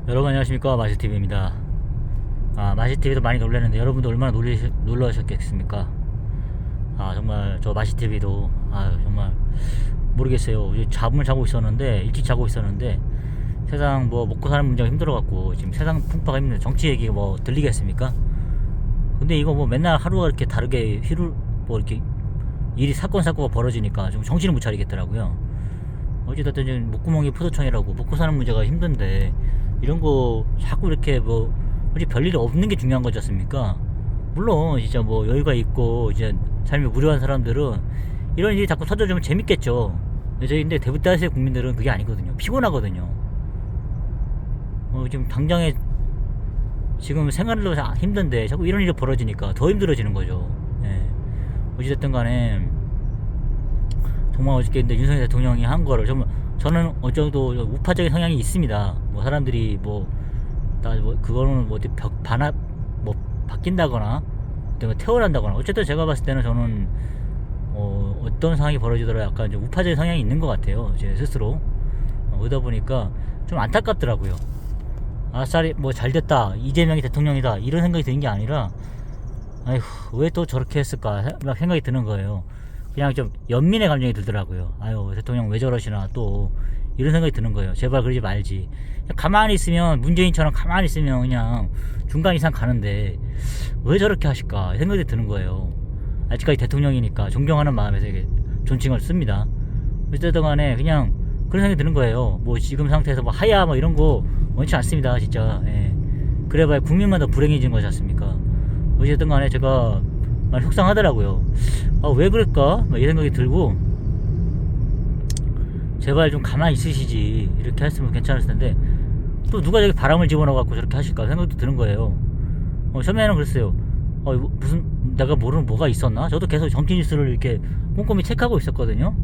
여러분 안녕하십니까, 마시TV입니다. 마시TV도 많이 놀랐는데 여러분도 얼마나 놀라셨겠습니까? 정말 저 마시TV도 정말 모르겠어요. 잠을 자고 있었는데, 일찍 자고 있었는데 세상 뭐 먹고 사는 문제가 힘들어갖고 지금 세상 풍파가 힘든데 정치 얘기가 뭐 들리겠습니까? 근데 이거 뭐 맨날 하루가 이렇게 다르게 뭐 이렇게 일이 사건가 벌어지니까 좀 정신을 못 차리겠더라고요. 어찌됐든 지금 목구멍이 포도청이라고 먹고 사는 문제가 힘든데 이런 거 자꾸 이렇게 뭐 어디 별일이 없는 게 중요한 거지 않습니까? 물론 진짜 뭐 여유가 있고 이제 삶이 무료한 사람들은 이런 일이 자꾸 터져주면 재밌겠죠. 근데 대부분의 국민들은 그게 아니거든요. 피곤하거든요. 지금 당장에 지금 생활로 힘든데 자꾸 이런 일이 벌어지니까 더 힘들어지는 거죠. 예. 어찌됐든 간에 정말 어저께 근데 윤석열 대통령이 한 거를 정말 저는 어느 정도 우파적인 성향이 있습니다. 뭐 사람들이 그거는 뭐 어디 바뀐다거나 태어난다거나 어쨌든 제가 봤을 때는 저는 어떤 상황이 벌어지더라도 약간 좀 우파적인 성향이 있는 것 같아요. 제 스스로. 그러다 보니까 좀 안타깝더라고요. 아싸리 뭐 잘됐다, 이재명이 대통령이다, 이런 생각이 드는 게 아니라 아휴 왜 또 저렇게 했을까 생각이 드는 거예요. 그냥 좀 연민의 감정이 들더라고요. 아유 대통령 왜 저러시나 또 이런 생각이 드는 거예요. 제발 그러지 말지. 가만히 있으면 문재인처럼 가만히 있으면 그냥 중간 이상 가는데 왜 저렇게 하실까 생각이 드는 거예요. 아직까지 대통령이니까 존경하는 마음에서 이게 존칭을 씁니다. 어쨌든 간에 그냥 그런 생각이 드는 거예요. 뭐 지금 상태에서 뭐 하야 뭐 이런 거 원치 않습니다 진짜. 예. 그래봐야 국민만 더 불행해지는 거지 않습니까? 어쨌든 간에 제가 많이 속상하더라고요. 왜 그럴까? 이 생각이 들고 제발 좀 가만히 있으시지 이렇게 했으면 괜찮을 텐데 또 누가 저기 바람을 집어넣어 갖고 저렇게 하실까 생각도 드는 거예요. 처음에는 그랬어요. 무슨 내가 모르는 뭐가 있었나? 저도 계속 정치 뉴스를 이렇게 꼼꼼히 체크하고 있었거든요.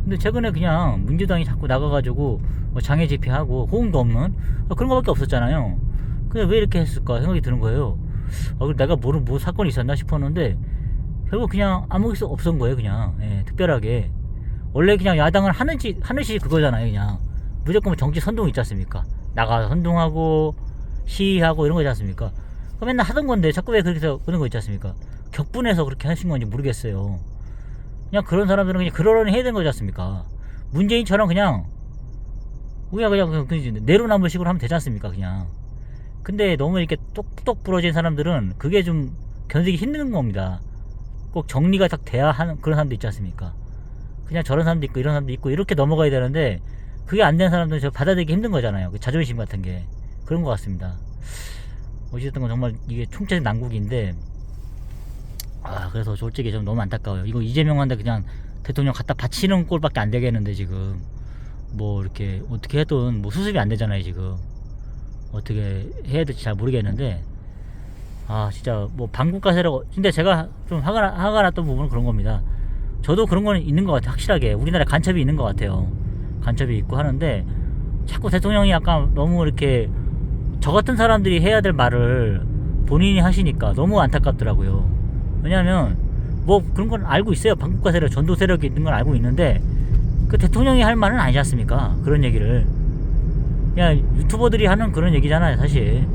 근데 최근에 그냥 민주당이 자꾸 나가가지고 뭐 장애 집회하고 호응도 없는 그런 거밖에 없었잖아요. 근데 왜 이렇게 했을까 생각이 드는 거예요. 내가 모르는 뭐 사건이 있었나 싶었는데 결국 그냥 아무 게 없었던 거예요. 그냥 특별하게 원래 그냥 야당은 하는시 그거잖아요. 그냥 무조건 정치 선동 있지 않습니까? 나가서 선동하고 시위하고 이런 거 있지 않습니까? 맨날 하던 건데 자꾸 왜 그렇게 해서 그런 거 있지 않습니까? 격분해서 그렇게 하신 건지 모르겠어요. 그냥 그런 사람들은 그냥 그러려니 해야 되는 거지 않습니까? 문재인처럼 그냥 내로남불식으로 하면 되지 않습니까? 그냥. 근데 너무 이렇게 똑똑 부러진 사람들은 그게 좀 견디기 힘든 겁니다. 꼭 정리가 딱 돼야 하는 그런 사람도 있지 않습니까? 그냥 저런 사람도 있고 이런 사람도 있고 이렇게 넘어가야 되는데 그게 안 되는 사람들은 저 받아들이기 힘든 거잖아요. 그 자존심 같은 게 그런 것 같습니다. 어쨌든 건 정말 이게 총체적 난국인데 그래서 솔직히 좀 너무 안타까워요. 이거 이재명한테 그냥 대통령 갖다 바치는 꼴밖에 안 되겠는데 지금 뭐 이렇게 어떻게 해도 뭐 수습이 안 되잖아요. 지금 어떻게 해야 될지 잘 모르겠는데 진짜 뭐 반국가 세력. 근데 제가 좀 화가 났던 부분은 그런 겁니다. 저도 그런 거는 있는 것 같아요. 확실하게 우리나라에 간첩이 있는 것 같아요. 간첩이 있고 하는데 자꾸 대통령이 약간 너무 이렇게 저 같은 사람들이 해야 될 말을 본인이 하시니까 너무 안타깝더라고요. 왜냐하면 뭐 그런 건 알고 있어요. 반국가 세력, 전도 세력이 있는 건 알고 있는데 그 대통령이 할 말은 아니지 않습니까? 그런 얘기를 그냥 유튜버들이 하는 그런 얘기잖아요, 사실.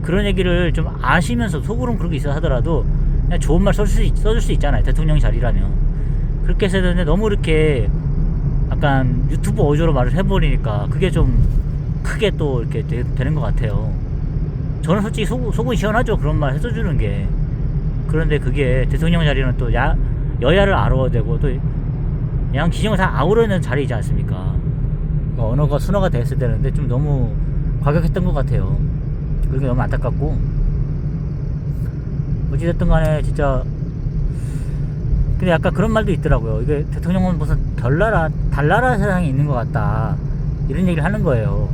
그런 얘기를 좀 아시면서 속으로는 그렇게 있어 하더라도 그냥 좋은 말 써줄 수 있잖아요. 대통령 자리라면. 그렇게 해서 되는데 너무 이렇게 약간 유튜브 어조로 말을 해버리니까 그게 좀 크게 또 이렇게 되는 것 같아요. 저는 솔직히 속은 시원하죠. 그런 말 해줘주는 게. 그런데 그게 대통령 자리는 또 여야를 아우러야 되고 또 양 기정을 다 아우르는 자리이지 않습니까? 그러니까 언어가 순화가 됐을 때는데 좀 너무 과격했던 것 같아요. 그게 너무 안타깝고 어찌됐든 간에 진짜. 근데 약간 그런 말도 있더라고요. 이게 대통령은 무슨 달나라 세상에 있는 것 같다 이런 얘기를 하는 거예요.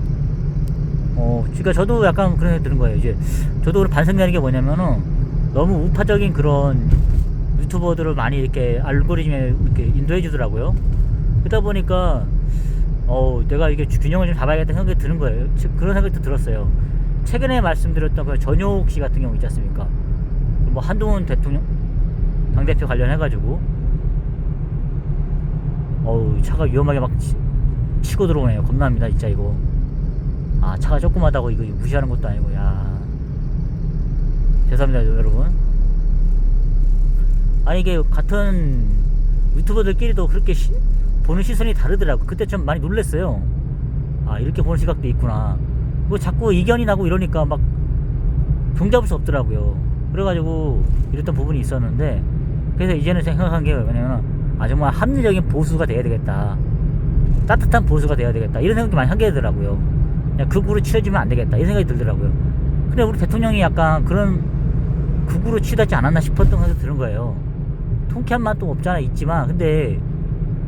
그러니까 저도 약간 그런 생각이 드는 거예요. 이제 저도 반성되는 게 뭐냐면은 너무 우파적인 그런 유튜버들을 많이 이렇게 알고리즘에 이렇게 인도해 주더라고요. 그러다 보니까 내가 이게 균형을 좀 잡아야겠다 생각이 드는 거예요. 그런 생각도 들었어요. 최근에 말씀드렸던 그 전효욱 씨 같은 경우 있지 않습니까? 뭐 한동훈 대통령 당대표 관련해가지고 차가 위험하게 막 치고 들어오네요. 겁납니다 진짜 이거. 아, 차가 조그마다고 이거 무시하는 것도 아니고, 야. 죄송합니다, 여러분. 아니, 이게 같은 유튜버들끼리도 그렇게 보는 시선이 다르더라고. 그때 좀 많이 놀랬어요. 아, 이렇게 보는 시각도 있구나. 뭐 자꾸 이견이 나고 이러니까 막 종잡을 수 없더라고요. 그래가지고 이랬던 부분이 있었는데, 그래서 이제는 생각한 게 뭐냐면, 아, 정말 합리적인 보수가 돼야 되겠다. 따뜻한 보수가 돼야 되겠다. 이런 생각이 많이 하게 되더라고요. 그냥 극우로 치러지면 안 되겠다. 이런 생각이 들더라고요. 근데 우리 대통령이 약간 그런 극우로 치닫지 않았나 싶었던 생각이 드는 거예요. 통쾌한 맛도 없잖아, 있지만, 근데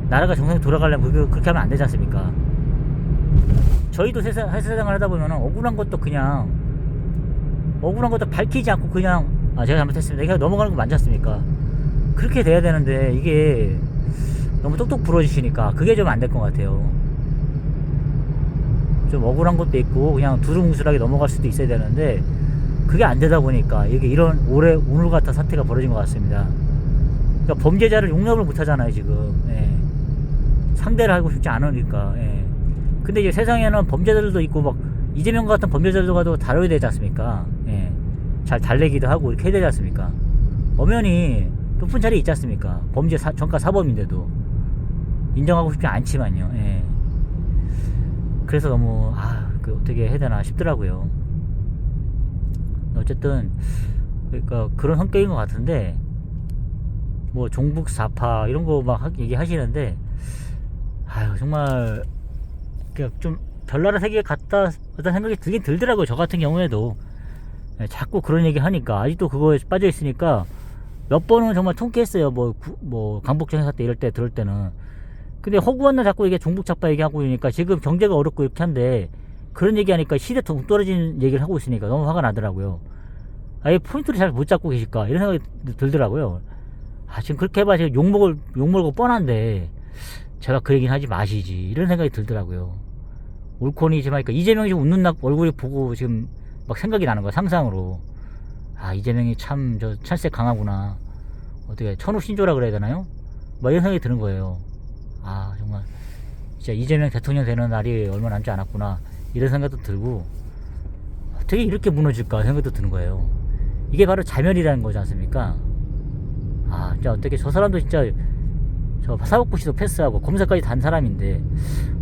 나라가 정상에 돌아가려면 그렇게 하면 안 되지 않습니까? 저희도 회사생활 하다 보면 억울한 것도 밝히지 않고 그냥, 아, 제가 잘못했습니다, 이렇게 넘어가는 거 많지 않습니까? 그렇게 돼야 되는데 이게 너무 똑똑 부러지시니까 그게 좀 안 될 것 같아요. 좀 억울한 것도 있고 그냥 두루뭉술하게 넘어갈 수도 있어야 되는데 그게 안 되다 보니까 이게 이런 오늘 같은 사태가 벌어진 것 같습니다. 그러니까 범죄자를 용납을 못 하잖아요, 지금. 예. 상대를 하고 싶지 않으니까. 예. 근데 이제 세상에는 범죄자들도 있고 막 이재명 같은 범죄자들과도 다뤄야 되지 않습니까? 예. 잘 달래기도 하고 이렇게 해야 되지 않습니까? 엄연히 높은 자리에 있지 않습니까? 범죄 전과 사범인데도 인정하고 싶지 않지만요. 예. 그래서 너무 어떻게 해야 되나 싶더라고요. 어쨌든 그러니까 그런 성격인 것 같은데, 뭐 종북 사파 이런 거 막 얘기하시는데, 아유, 정말 그냥 좀 별나라 세계에 갔다 생각이 들긴 들더라고요. 저 같은 경우에도. 예, 자꾸 그런 얘기 하니까 아직도 그거에 빠져 있으니까 몇 번은 정말 통쾌했어요. 뭐 강북 행사 때 이럴 때 들을 때는. 근데 허구한 날 자꾸 이게 종북 잡파 얘기하고 있으니까 지금 경제가 어렵고 이렇게 한데 그런 얘기하니까 시대 동떨어진 얘기를 하고 있으니까 너무 화가 나더라고요. 아예 포인트를 잘 못 잡고 계실까 이런 생각이 들더라고요. 아, 지금 그렇게 해봐 지금 욕먹을 거 뻔한데 제가 그 얘기는 하지 마시지 이런 생각이 들더라고요. 올코니지만 그러니까 이재명이 지금 웃는 얼굴이 보고 지금 막 생각이 나는 거야, 상상으로. 아, 이재명이 참 저 찰색 강하구나. 어떻게 천우신조라 그래야 되나요? 막 이런 생각이 드는 거예요. 아, 정말 진짜 이재명 대통령 되는 날이 얼마 남지 않았구나 이런 생각도 들고, 어떻게 이렇게 무너질까 생각도 드는 거예요. 이게 바로 자멸이라는 거지 않습니까? 아, 진짜 어떻게 저 사람도 진짜 저 사법고시도 패스하고 검사까지 단 사람인데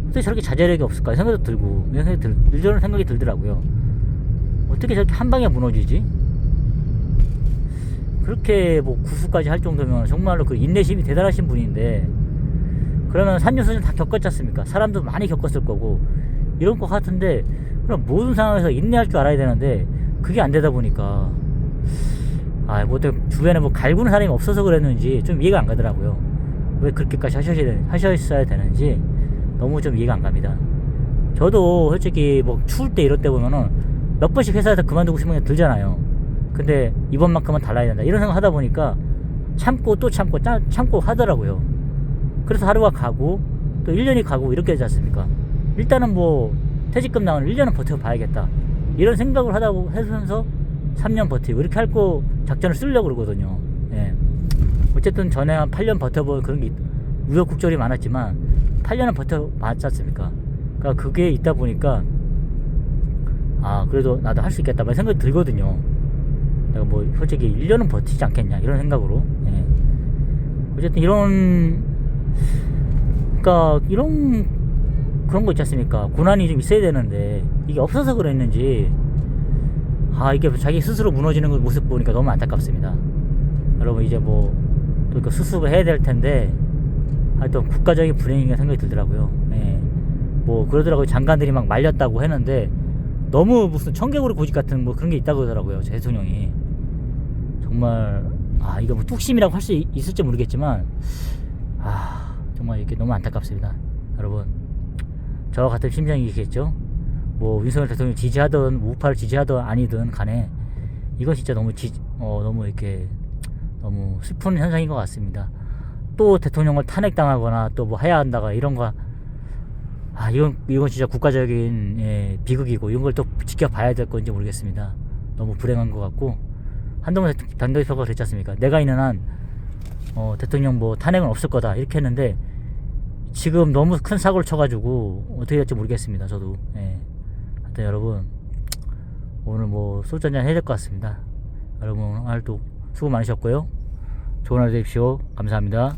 어떻게 저렇게 자제력이 없을까 생각도 들고 이런 생각이 들더라고요. 어떻게 저렇게 한 방에 무너지지? 그렇게 뭐 구수까지 할 정도면 정말로 그 인내심이 대단하신 분인데, 그러면 산전수전 다 겪었지 않습니까? 사람도 많이 겪었을 거고 이런 것 같은데, 그럼 모든 상황에서 인내할 줄 알아야 되는데 그게 안 되다 보니까 뭐 주변에 뭐 갈구는 사람이 없어서 그랬는지 좀 이해가 안 가더라고요. 왜 그렇게까지 하셨어야 되는지 너무 좀 이해가 안 갑니다. 저도 솔직히 뭐 추울 때 이럴 때 보면은 몇 번씩 회사에서 그만두고 싶은 게 들잖아요. 근데 이번만큼은 달라야 된다 이런 생각 하다 보니까 참고 또 참고 하더라고요. 그래서 하루가 가고 또 1년이 가고 이렇게 되지 않습니까? 일단은 뭐 퇴직금 나오는 1년은 버텨봐야겠다 이런 생각을 하면서 3년 버티고 이렇게 할 거 작전을 쓰려고 그러거든요. 예. 어쨌든 전에 한 8년 버텨본 그런 게 우여곡절이 많았지만 8년은 버텨봤지 않습니까? 그러니까 그게 있다 보니까 그래도 나도 할 수 있겠다 막 생각이 들거든요. 내가 뭐 솔직히 1년은 버티지 않겠냐 이런 생각으로. 예. 어쨌든 그러니까 이런 그런 거 있지 않습니까? 고난이 좀 있어야 되는데 이게 없어서 그랬는지 이게 자기 스스로 무너지는 모습 보니까 너무 안타깝습니다. 여러분, 이제 뭐 또 이거 수습을 해야 될 텐데 하여튼 국가적인 불행인가 생각이 들더라고요. 예. 뭐 그러더라고요. 장관들이 막 말렸다고 했는데 너무 무슨 청개구리 고집 같은 뭐 그런 게 있다고 하더라고요, 제 대통령이. 정말 이거 뭐 뚝심이라고 할 수 있을지 모르겠지만 정말 이렇게 너무 안타깝습니다. 여러분, 저와 같은 심정이겠죠? 뭐 윤석열 대통령 지지하든 우파를 지지하든 아니든 간에 이건 진짜 너무 너무 이렇게 너무 슬픈 현상인 것 같습니다. 또 대통령을 탄핵당하거나 또 뭐 해야 한다가 이런 거 이건 진짜 국가적인 비극이고 이런 걸 또 지켜봐야 될 건지 모르겠습니다. 너무 불행한 것 같고, 한동훈 당대표가 그랬지 않습니까? 내가 있는 한 대통령 뭐 탄핵은 없을 거다 이렇게 했는데 지금 너무 큰 사고를 쳐가지고 어떻게 될지 모르겠습니다. 저도. 하여튼 여러분 오늘 뭐 소주 한잔 해야 될 것 같습니다. 여러분 오늘도 수고 많으셨고요. 좋은 하루 되십시오. 감사합니다.